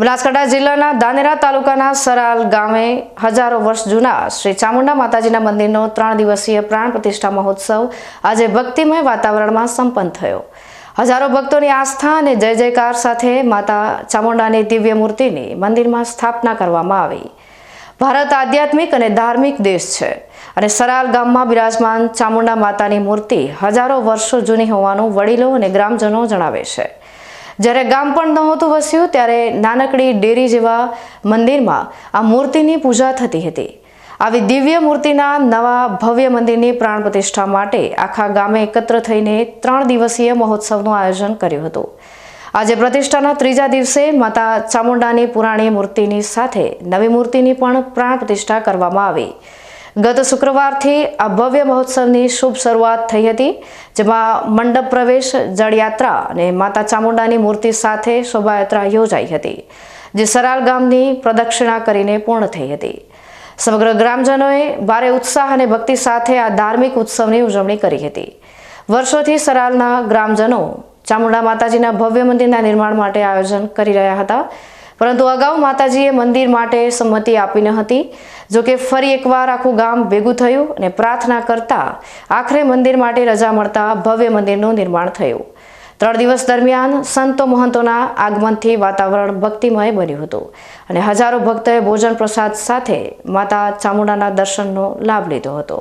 બનાસકાંઠા જિલ્લાના ધાનેરા તાલુકાના સરાલ ગામે હજારો વર્ષ જૂના શ્રી ચામુંડા માતાજીના મંદિરનો 3 દિવસીય પ્રાણ પ્રતિષ્ઠા મહોત્સવ આજે ભક્તિમય વાતાવરણમાં સંપન્ન થયો। હજારો ભક્તોની આસ્થા અને જય જયકાર સાથે માતા ચામુંડાની દિવ્ય મૂર્તિની મંદિરમાં સ્થાપના કરવામાં આવી। ભારત આધ્યાત્મિક અને ધાર્મિક દેશ છે અને સરાલ ગામમાં બિરાજમાન ચામુંડા માતાની મૂર્તિ હજારો વર્ષો જૂની હોવાનું વડીલો અને ગ્રામજનો જણાવે છે। જ્યારે ગામ પણ નહોતું વસ્યું ત્યારે નાનકડી ડેરી જેવા મંદિરમાં આ મૂર્તિની પૂજા થતી હતી। આવી દિવ્ય મૂર્તિના નવા ભવ્ય મંદિરની પ્રાણ પ્રતિષ્ઠા માટે આખા ગામે એકત્ર થઈને 3 દિવસીય મહોત્સવનું આયોજન કર્યું હતું। આજે પ્રતિષ્ઠાના 3જા દિવસે માતા ચામુંડાની પુરાણી મૂર્તિની સાથે નવી મૂર્તિની પણ પ્રાણ પ્રતિષ્ઠા કરવામાં આવી। ગત શુક્રવારથી આ ભવ્ય મહોત્સવની શુભ શરૂઆત થઈ હતી, જેમાં મંડપ પ્રવેશ, જળયાત્રા અને માતા ચામુંડાની મૂર્તિ સાથે શોભાયાત્રા યોજાઈ હતી, જે સરાલ ગામની પ્રદક્ષિણા કરીને પૂર્ણ થઈ હતી। સમગ્ર ગ્રામજનોએ ભારે ઉત્સાહ અને ભક્તિ સાથે આ ધાર્મિક ઉત્સવની ઉજવણી કરી હતી। વર્ષોથી સરાલના ગ્રામજનો ચામુંડા માતાજીના ભવ્ય મંદિરના નિર્માણ માટે આયોજન કરી રહ્યા હતા, પરંતુ અગાઉ માતાજીએ મંદિર માટે સંમતિ આપી ન હતી। જોકે ફરી એકવાર આખું ગામ ભેગું થયું અને પ્રાર્થના કરતા આખરે મંદિર માટે રજા મળતા ભવ્ય મંદિરનું નિર્માણ થયું। 3 દિવસ દરમિયાન સંતો મહંતોના આગમનથી વાતાવરણ ભક્તિમય બન્યું હતું અને હજારો ભક્તોએ ભોજન પ્રસાદ સાથે માતા ચામુંડાના દર્શનનો લાભ લીધો હતો।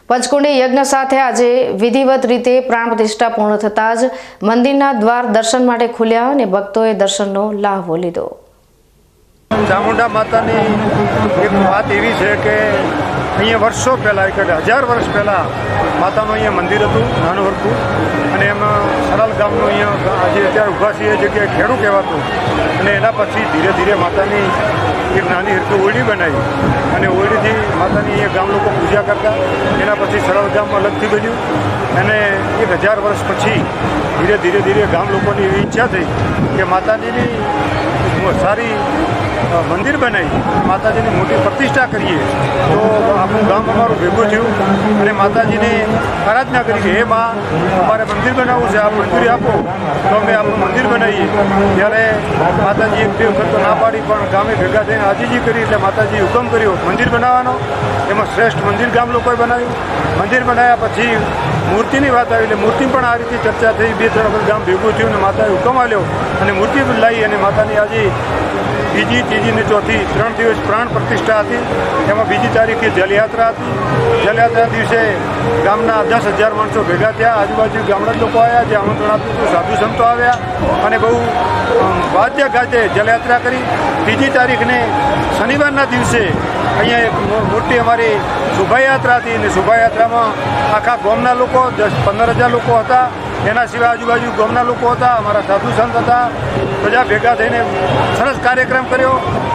પંચકુંડી યજ્ઞ સાથે આજે વિધિવત રીતે પ્રાણ પ્રતિષ્ઠા પૂર્ણ થતાં જ મંદિરના દ્વાર દર્શન માટે ખુલ્યા અને ભક્તોએ દર્શનનો લાભ લીધો। ચામુંડા માતાની એક વાત એવી છે કે અહીંયા વર્ષો પહેલાં, એટલે 1000 વર્ષ પહેલાં માતાનું અહીંયા મંદિર હતું, નાનું હરખું, અને એમાં સરાલ ગામનું અહીંયા આજે અત્યારે ઊભા છીએ એ જગ્યાએ ખેડું કહેવાતું, અને એના પછી ધીરે ધીરે માતાની એક નાની હરખી ઓરડી બનાવી અને ઓરડીથી માતાની અહીંયા ગામ લોકો પૂજા કરતા। એના પછી સરાલ ગામ અલગથી બન્યું અને 1000 વર્ષ પછી ધીરે ધીરે ગામ લોકોની એવી ઈચ્છા થઈ કે માતાજીની સારી મંદિર બનાવી, માતાજીની મોટી પ્રતિષ્ઠા કરીએ તો આખું ગામ અમારું ભેગું થયું અને માતાજીને આરાધના કરી કે હે માં, અમારે મંદિર બનાવવું છે, આપ મંજૂરી આપો તો અમે આપણું મંદિર બનાવીએ। ત્યારે માતાજી એક બે વખત તો ના પાડી, પણ ગામે ભેગા થઈને આજીજી કરી એટલે માતાજીએ હુકમ કર્યો મંદિર બનાવવાનો। એમાં શ્રેષ્ઠ મંદિર ગામ લોકોએ બનાવ્યું। મંદિર બનાવ્યા પછી મૂર્તિની વાત આવી એટલે મૂર્તિ પણ આ રીતે ચર્ચા થઈ, 2-3 વખત ગામ ભેગું થયું અને માતાએ હુકમ આપ્યો અને મૂર્તિ લાવી અને માતાની આજે બીજી, ત્રીજી ને ચોથી 3 દિવસ પ્રાણ પ્રતિષ્ઠા હતી। એમાં બીજી તારીખે જલયાત્રા હતી। જલયાત્રા દિવસે ગામના 10,000 માણસો ભેગા થયા, આજુબાજુ ગામડા લોકો આવ્યા, જે આમંત્રણ આપ્યું હતું સાધુ સંતો આવ્યા અને બહુ વાદ્ય ગાજે જલયાત્રા કરી। 3જી તારીખને શનિવારના દિવસે અહીંયા એક મોટી અમારી શોભાયાત્રા હતી અને શોભાયાત્રામાં આખા ગામના લોકો 10-15,000 લોકો હતા। એના સિવાય આજુબાજુ ગામના લોકો હતા, અમારા સાધુ સંત હતા, બધા ભેગા થઈને સરસ કાર્યક્રમ કર્યો।